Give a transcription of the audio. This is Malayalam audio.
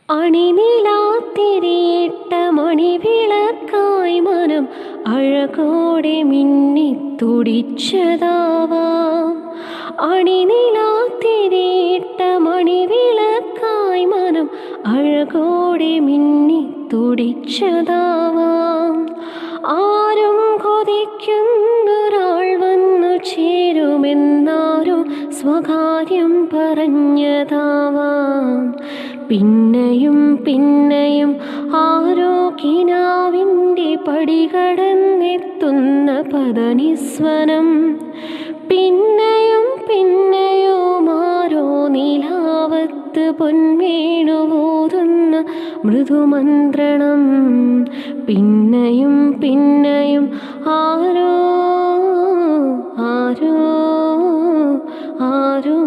അണിനിലാത്തിരിയിട്ട മണിവിളക്കായി മനം അഴകോടെ മിന്നിത്തുടിച്ചതാവാം. അണിനിലാത്തിരിയിട്ട മണിവിളക്കായി മനം അഴകോടെ മിന്നിത്തുടിച്ചതാവാം. ആരും കൊതിക്കുന്നൊരാൾ വന്നു ചേരുമെന്നാരും സ്വകാര്യം പറഞ്ഞതാവാം. പിന്നെയും പിന്നെയും ആരോ കിനാവിൻ്റെ പടികടന്നെത്തുന്ന പദനിസ്വനം. പിന്നെയും പിന്നെയും ആരോ നിലാവത്ത് പൊൻവേണുവോതുന്ന മൃദുമന്ത്രണം. പിന്നെയും പിന്നെയും ആരോ ആരോ ആരോ